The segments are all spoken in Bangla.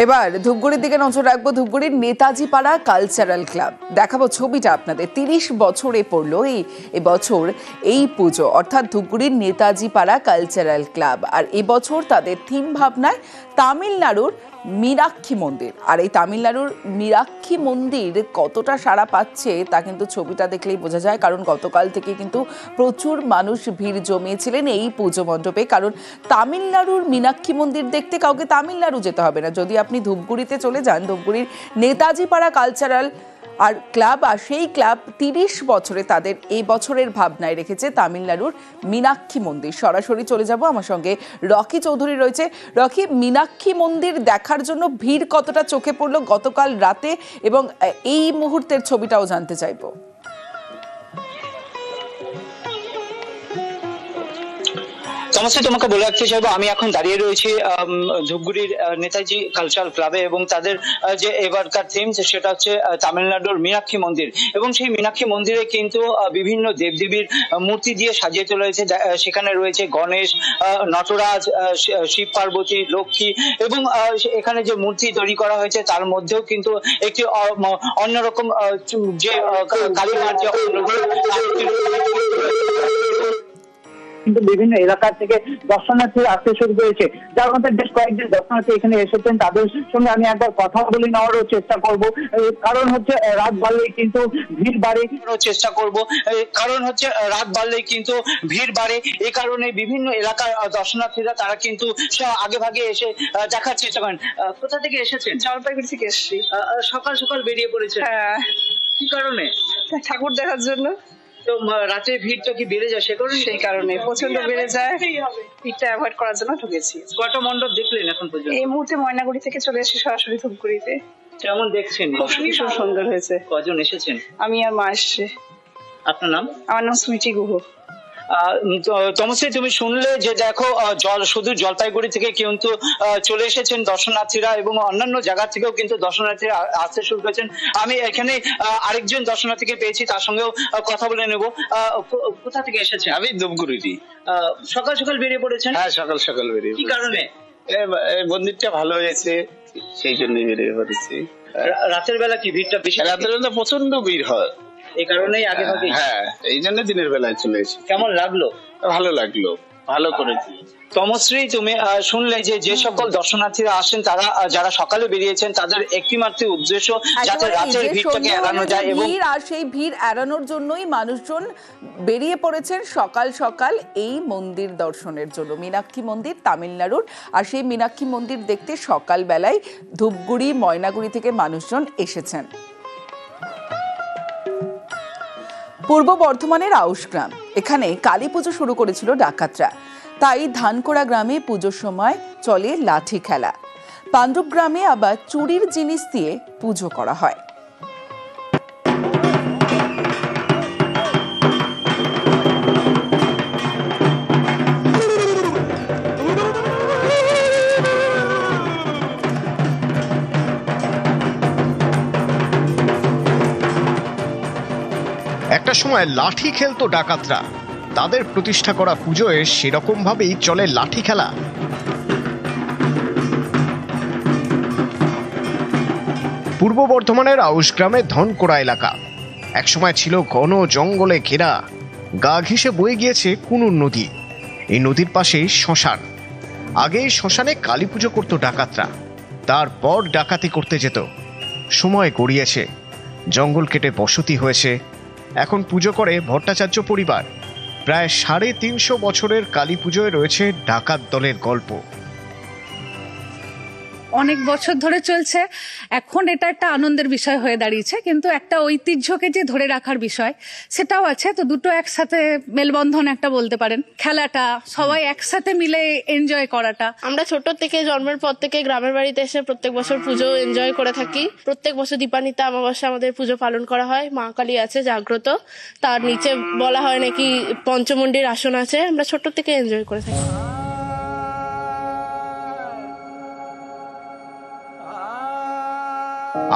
এবার ধূপগুড়ির দিকে নজর রাখবো। ধূপগুড়ির নেতাজি পাড়া কালচারাল ক্লাব, দেখাবো ছবিটা আপনাদের। 30 বছরে পড়লো এই বছর এই পুজো, অর্থাৎ ধূপগুড়ির নেতাজি পাড়া কালচারাল ক্লাব। আর এবছর তাদের থিম ভাবনায় তামিলনাড়ুর মীনাক্ষী মন্দির। আর এই তামিলনাড়ুর মীনাক্ষী মন্দির কতটা সাড়া পাচ্ছে তা কিন্তু ছবিটা দেখলেই বোঝা যায়, কারণ গতকাল থেকে কিন্তু প্রচুর মানুষ ভিড় জমিয়েছিলেন এই পুজো মণ্ডপে। কারণ তামিলনাড়ুর মীনাক্ষী মন্দির দেখতে কাউকে তামিলনাড়ু যেতে হবে না। যদি আপনি ধূপগুড়িতে চলে যান, ধূপগুড়ির নেতাজি পাড়া কালচারাল আর ক্লাব, আর সেই ক্লাব 30 বছরে তাদের এই বছরের ভাবনায় রেখেছে তামিলনাড়ুর মীনাক্ষী মন্দির। সরাসরি চলে যাব, আমার সঙ্গে রকি চৌধুরী রয়েছে। রকি, মীনাক্ষী মন্দির দেখার জন্য ভিড় কতটা চোখে পড়লো গতকাল রাতে, এবং এই মুহূর্তের ছবিটাও জানতে চাইবো। সমস্যা তোমাকে বলে রাখতে চাইবো, আমি এখন দাঁড়িয়ে রয়েছি ধূপগুড়ির নেতাজি কালচারাল ক্লাবে, এবং তাদের যে এবারকার থিম সেটা হচ্ছে তামিলনাড়ুর মীনাক্ষী মন্দির। এবং সেই মীনাক্ষী মন্দিরে কিন্তু বিভিন্ন দেবদেবীর মূর্তি দিয়ে সাজিয়ে তোলা হয়েছে। সেখানে রয়েছে গণেশ, নটরাজ, শিব পার্বতী, লক্ষ্মী, এবং এখানে যে মূর্তি তৈরি করা হয়েছে তার মধ্যেও কিন্তু একটি অন্যরকম যে কালীমার যে কিন্তু বিভিন্ন এলাকা থেকে দর্শনার্থীরা আসতে শুরু করেছে, যার মধ্যে বেশ কয়েকজন দর্শনার্থী এখানে এসেছেন। তাদের সঙ্গে আমি একবার কথা বলে নেওয়ারও চেষ্টা করব, কারণ হচ্ছে রাত বাড়লেই কিন্তু ভিড় বাড়ে। চেষ্টা করব কারণ হচ্ছে রাত বাড়লেই কিন্তু ভিড় বাড়ে। এই কারণে বিভিন্ন এলাকার দর্শনার্থীরা তারা কিন্তু আগে ভাগে এসে দেখার চেষ্টা করেন। কোথা থেকে এসেছেন? জলপাইগুড়ি থেকে এসেছি। সকাল সকাল বেরিয়ে পড়েছে? হ্যাঁ। কি কারণে? ঠাকুর দেখার জন্য। তো রাতে ভিড়টা কি বেড়ে যায়? সেই কারণে প্রচন্ড বেড়ে যায়, ভিড়টা অ্যাভয়েড করার জন্য ঢুকেছি। কটা মণ্ডপ দেখলেন এখন পর্যন্ত? এই মুহূর্তে ময়নাগুড়ি থেকে চলে এসেছি সরাসরি ধূপগুড়িতে। কেমন দেখছেন? ভীষণ সুন্দর হয়েছে। কজন এসেছেন? আমি আর মা এসছে। আপনার নাম? আমার নাম স্মৃতি গুহ। তমশ্রী, তুমি শুনলে যে দেখো শুধু জলপাইগুড়ি থেকে কিন্তু চলে এসেছেন দর্শনার্থীরা, এবং অন্যান্য জায়গা থেকেও কিন্তু দর্শনার্থীরা আসতে শুরু করেছেন। আমি এখানে আরেকজন দর্শনার্থীকে পেয়েছি, তার সঙ্গেও কথা বলে নেব। কোথা থেকে এসেছেন? আমি ধূপগুড়ি। সকাল সকাল বেরিয়ে পড়েছেন? হ্যাঁ, সকাল সকাল বেরিয়ে। কি কারণে? মন্দিরটা ভালো হয়েছে, সেই জন্য বেরিয়ে পড়েছি। রাতের বেলা কি ভিড়টা বেশি? রাতের বেলা প্রচন্ড ভিড় হয়, এই কারণেই আগে ভাগে। হ্যাঁ, এই জন্য দিনের বেলায় চলে এসেছি। কেমন লাগলো? ভালো লাগলো, ভালো করেছি। তমশ্রী, তুমি শুনলে যে সকল দর্শনার্থীরা আসেন তারা যারা সকালে বেরিয়েছেন তাদের একটি মাত্র উদ্দেশ্য যাতে রাতের ভিড়টাকে এড়ানো যায়, এবং আর সেই ভিড় এড়ানোর জন্যই মানুষজন বেরিয়ে পড়েছেন সকাল সকাল এই মন্দির দর্শনের জন্য। মীনাক্ষী মন্দির তামিলনাড়ুর, আর সেই মীনাক্ষী মন্দির দেখতে সকাল বেলায় ধূপগুড়ি ময়নাগুড়ি থেকে মানুষজন এসেছেন। পূর্ব বর্ধমানের আউশগ্রাম, এখানে কালী পুজো শুরু করেছিল ডাকাতরা, তাই ধানকোড়া গ্রামে পুজোর সময় চলে লাঠি খেলা। পাণ্ডব গ্রামে আবার চুরির জিনিস দিয়ে পুজো করা হয়। একটা সময় লাঠি খেলতো ডাকাতরা, তাদের প্রতিষ্ঠা করা পুজোয় সেরকম ভাবেই চলে লাঠি খেলা। পূর্ব বর্ধমানের আউশগ্রামের ধনকোড়া এলাকা একসময় ছিল ঘন জঙ্গলে ঘেরা, গা ঘেঁষে বয়ে গিয়েছে কুনুর নদী। এই নদীর পাশেই শ্মশান। আগে এই শ্মশানে কালী পুজো করতো ডাকাতরা, তারপর ডাকাতি করতে যেত। সময় গড়িয়েছে, জঙ্গল কেটে বসতি হয়েছে, এখন পুজো করে ভট্টাচার্য পরিবার। প্রায় 350 বছরের কালী পুজোয় রয়েছে ডাকাত দলের গল্প। অনেক বছর ধরে চলছে, এখন এটা একটা আনন্দের বিষয় হয়ে দাঁড়িয়েছে, কিন্তু একটা ঐতিহ্যকে যে ধরে রাখার বিষয় সেটাও আছে। তো দুটো একসাথে মেলবন্ধন একটা বলতে পারেন। খেলাটা, সবাই একসাথে মিলে এনজয় করাটা। আমরা ছোট থেকে জন্মের পর থেকে গ্রামের বাড়িতে এসে প্রত্যেক বছর পুজো এনজয় করে থাকি। প্রত্যেক বছর দীপান্বিতা অমাবস্যা আমাদের পুজো পালন করা হয়। মা কালী আছে জাগ্রত, তার নিচে বলা হয় নাকি পঞ্চমুণ্ডির আসন আছে। আমরা ছোট থেকে এনজয় করে থাকি।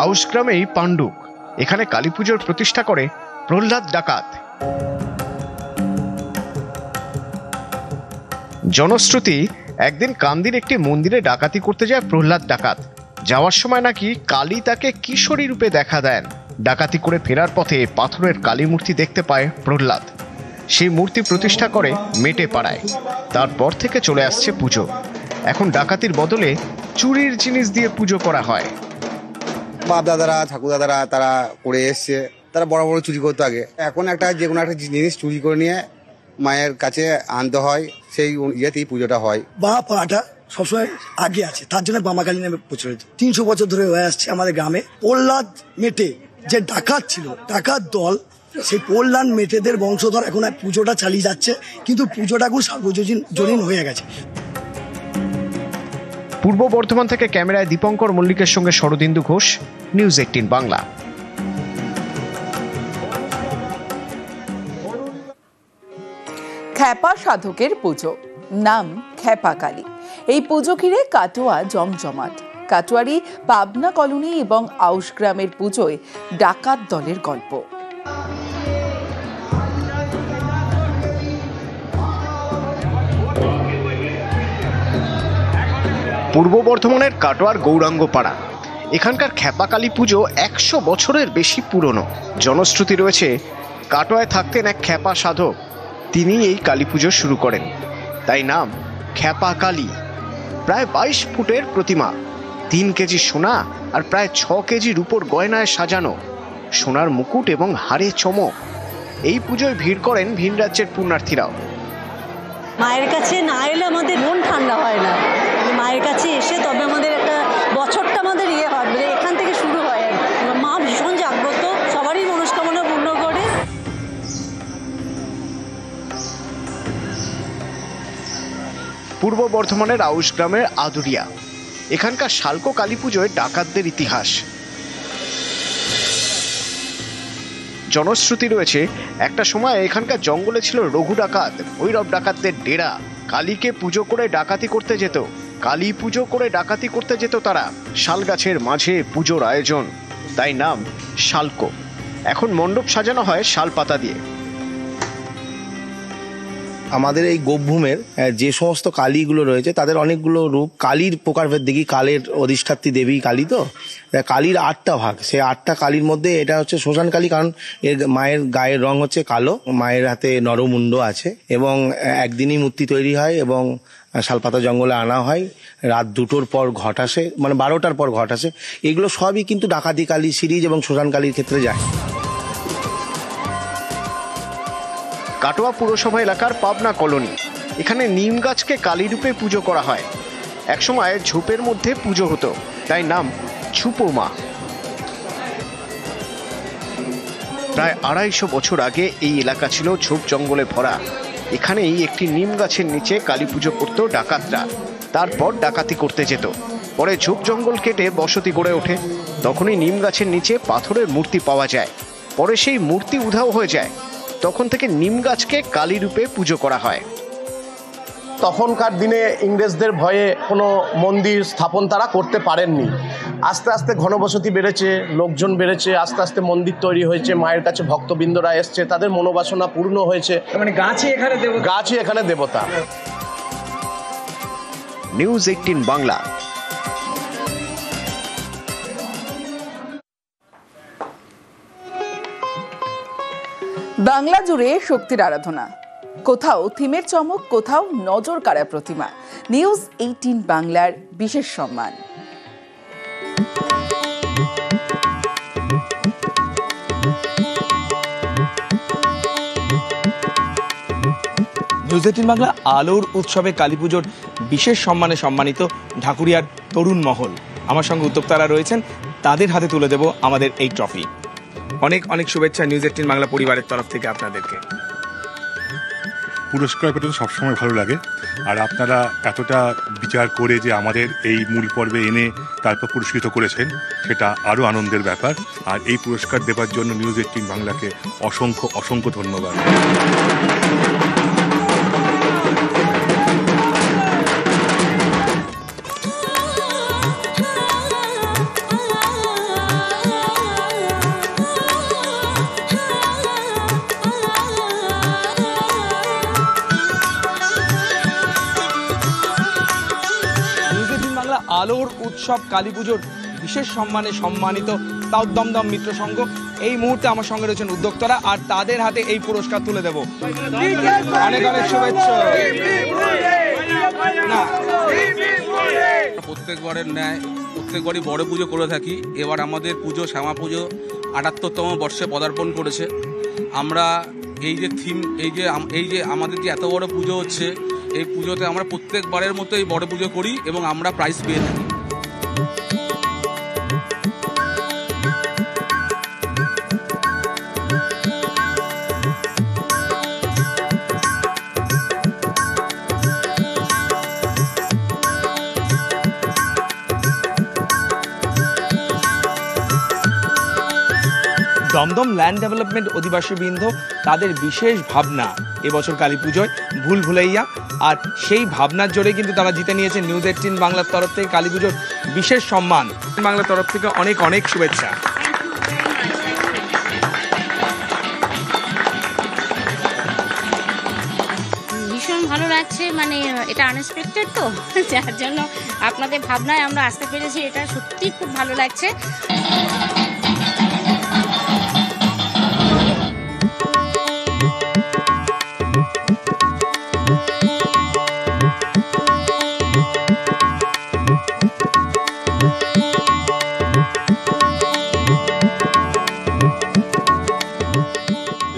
আউশগ্রামেই পাণ্ডুক, এখানে কালী পুজোর প্রতিষ্ঠা করে প্রহ্লাদ ডাকাত। জনশ্রুতি একদিন কান্দির একটি মন্দিরে ডাকাতি করতে যায় প্রহ্লাদ ডাকাত। যাওয়ার সময় নাকি কালী তাকে কিশোরী রূপে দেখা দেন। ডাকাতি করে ফেরার পথে পাথরের কালী মূর্তি দেখতে পায় প্রহ্লাদ। সেই মূর্তি প্রতিষ্ঠা করে মেটে পাড়ায়। তারপর থেকে চলে আসছে পুজো। এখন ডাকাতির বদলে চুরির জিনিস দিয়ে পুজো করা হয়। বাপ দাদারা ঠাকুর দাদারা তারা করে এসছে, তারা বড় বড় চুরি করতো আগে। এখন একটা যে কোনো একটা জিনিস চুরি করে নিয়ে মায়ের কাছে আনতে হয়, সেই ইয়েতেই পুজোটা হয়। বা পাটা সবসময় আগে আছে, তার জন্য বামাকালী নামে প্রচলিত। 300 বছর ধরে হয়ে আসছে আমাদের গ্রামে। প্রহ্লাদ মেটে যে ডাকাত ছিল, ডাকাত দল, সেই প্রহ্লাদ মেটেদের বংশধর এখন পুজোটা চালিয়ে যাচ্ছে, কিন্তু পুজোটা এখন সার্বজনীন হয়ে গেছে। পূর্ব বর্ধমান থেকে ক্যামেরায় দীপঙ্কর মল্লিকের সঙ্গে শরদিন্দু ঘোষ, নিউজ 18 বাংলা। খ্যাপা সাধকের পুজো, নাম খ্যাপা কালী। এই পুজো ঘিরে কাটোয়া জমজমাট। কাটোয়ারি পাবনা কলোনি এবং আউশ গ্রামের পুজোয় ডাকাত দলের গল্প। পূর্ব বর্ধমানের কাটোয়ার গৌরাঙ্গ পাড়া। এখানকার খ্যাপাকালী পুজো 100 বছরের বেশি পুরনো। জনশ্রুতি রয়েছে, কাটোয়ায় থাকতেন এক খ্যাপা সাধক, তিনি এই কালী পুজো শুরু করেন, তাই নাম খ্যাপা কালী। প্রায় 22 ফুটের প্রতিমা, 3 কেজি সোনা আর প্রায় 6 কেজি রূপোর গয়নায় সাজানো, সোনার মুকুট এবং হাড়ে চমক। এই পুজোয় ভিড় করেন ভিন রাজ্যের পুণ্যার্থীরাও। মায়ের কাছে না এলে আমাদের মন ঠান্ডা হয় না। মায়ের কাছে এসে তবে আমাদের একটা বছরটা আমাদের হয়, মানে এখান থেকে শুরু হয়। মা ভীষণ জাগ্রত, সবারই মনস্কামনা পূর্ণ করে। পূর্ব বর্ধমানের আউশ গ্রামের আদুরিয়া। এখানকার শালকো কালী পুজোয় ডাকাতদের ইতিহাস। জনশ্রুতি রয়েছে, একটা সময় এখানকার জঙ্গলে ছিল রঘু ডাকাত, ভৈরব ডাকাতদের ডেরা। কালীকে পুজো করে ডাকাতি করতে যেত, কালী পুজো করে ডাকাতি করতে যেত তারা। শাল গাছের মাঝে পুজোর আয়োজন, তাই নাম শালকো। এখন মণ্ডপ সাজানো হয় শাল পাতা দিয়ে। আমাদের এই গোপভূমের যে সমস্ত কালীগুলো রয়েছে তাদের অনেকগুলো রূপ। কালীর প্রকারভেদ দেখি, কালের অধিষ্ঠাত্রী দেবী কালী, তো কালীর 8টা ভাগ। সেই 8টা কালীর মধ্যে এটা হচ্ছে শ্মশান কালী, কারণ এর মায়ের গায়ের রং হচ্ছে কালো, মায়ের হাতে নরমুণ্ড আছে এবং একদিনই মূর্তি তৈরি হয় এবং শালপাতা জঙ্গলে আনা হয়। রাত 2টোর পর ঘট আসে, মানে 12টার পর ঘট আসে। এগুলো সবই কিন্তু ডাকাতি কালী সিরিজ এবং শ্মশান কালীর ক্ষেত্রে যায়। কাটোয়া পুরসভা এলাকার পাবনা কলোনি। এখানে নিম গাছকে কালী রূপে পুজো করা হয়। একসময় ঝোপের মধ্যে পুজো হতো, তাই নাম ঝুপো মা। প্রায় 250 বছর আগে এই এলাকা ছিল ঝোপ জঙ্গলে ভরা। এখানেই একটি নিম গাছের নিচে কালী পুজো করত ডাকাতরা। তারপর ডাকাতি করতে যেত। পরে ঝোপ জঙ্গল কেটে বসতি গড়ে ওঠে। তখনই নিম গাছের নিচে পাথরের মূর্তি পাওয়া যায়। পরে সেই মূর্তি উধাও হয়ে যায়। তখন থেকে নিম গাছকে কালী রূপে পুজো করা হয়। তখনকার দিনে ইংরেজদের ভয়ে কোনো মন্দির স্থাপন তারা করতে পারেননি। আস্তে আস্তে ঘনবসতি বেড়েছে, লোকজন বেড়েছে, আস্তে আস্তে মন্দির তৈরি হয়েছে, মায়ের কাছে ভক্তবৃন্দরা এসছে, তাদের মনোবাসনা পূর্ণ হয়েছে। মানে গাছই এখানে দেবতা। নিউজ 18 বাংলা। বাংলা জুড়ে শক্তির আরাধনা, কোথাও থিমের চমক, কোথাও নজর কাড়া প্রতিমা। নিউজ 18 বাংলার বিশেষ সম্মান। নিউজ 18 বাংলা আলোর উৎসবে কালী পুজোর বিশেষ সম্মানে সম্মানিত ঢাকুরিয়ার তরুণ মহল। আমার সঙ্গে উদ্যোক্তারা রয়েছেন, তাদের হাতে তুলে দেব আমাদের এই ট্রফি। অনেক অনেক শুভেচ্ছা নিউজ 18 বাংলা পরিবারের তরফ থেকে আপনাদেরকে। পুরস্কার পেতে সবসময় ভালো লাগে, আর আপনারা এতটা বিচার করে যে আমাদের এই মূল পর্বে এনে তারপর পুরস্কৃত করেছেন, সেটা আরও আনন্দের ব্যাপার। আর এই পুরস্কার দেবার জন্য নিউজ 18 বাংলাকে অসংখ্য অসংখ্য ধন্যবাদ। উৎসব কালী পুজোর বিশেষ সম্মানে সম্মানিত তাও দমদম মিত্র সংঘ। এই মুহূর্তে আমার সঙ্গে রয়েছেন উদ্যোক্তারা, আর তাদের হাতে এই পুরস্কার তুলে দেব। অনেক অনেক শুভেচ্ছা। প্রত্যেকবারের ন্যায় প্রত্যেকবারই বড় পুজো করে থাকি। এবার আমাদের পুজো শ্যামা পুজো ৭৮তম বর্ষে পদার্পণ করেছে। আমরা এই যে থিম, এই যে আমাদের যে এত বড় পুজো হচ্ছে, এই পুজোতে আমরা প্রত্যেকবারের মতো এই বড় পুজো করি এবং আমরা প্রাইজ পেয়ে থাকি। দমদম ল্যান্ড ডেভেলপমেন্ট অধিবাসী বৃন্দ তাদের বিশেষ ভাবনা এবছর কালী পুজোয় ভুল ভুলাইয়া, আর সেই ভাবনার জোরে কিন্তু তারা জিতে নিয়েছে নিউজ 18 বাংলার তরফ থেকে কালী পুজোর বিশেষ সম্মান। বাংলার তরফ থেকে অনেক অনেক শুভেচ্ছা। ভীষণ ভালো লাগছে, মানে এটা আনএক্সপেক্টেড তো, যার জন্য আপনাদের ভাবনায় আমরা আসতে পেরেছি, এটা সত্যি খুব ভালো লাগছে।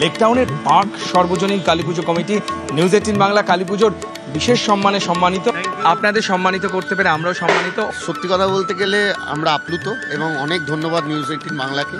লেকটাউনের পার্ক সর্বজনীন কালী পুজো কমিটি নিউজ 18 বাংলা কালী পুজোর বিশেষ সম্মানে সম্মানিত। আপনাদের সম্মানিত করতে পেরে আমরাও সম্মানিত। সত্যি কথা বলতে গেলে আমরা আপ্লুত এবং অনেক ধন্যবাদ নিউজ 18 বাংলাকে।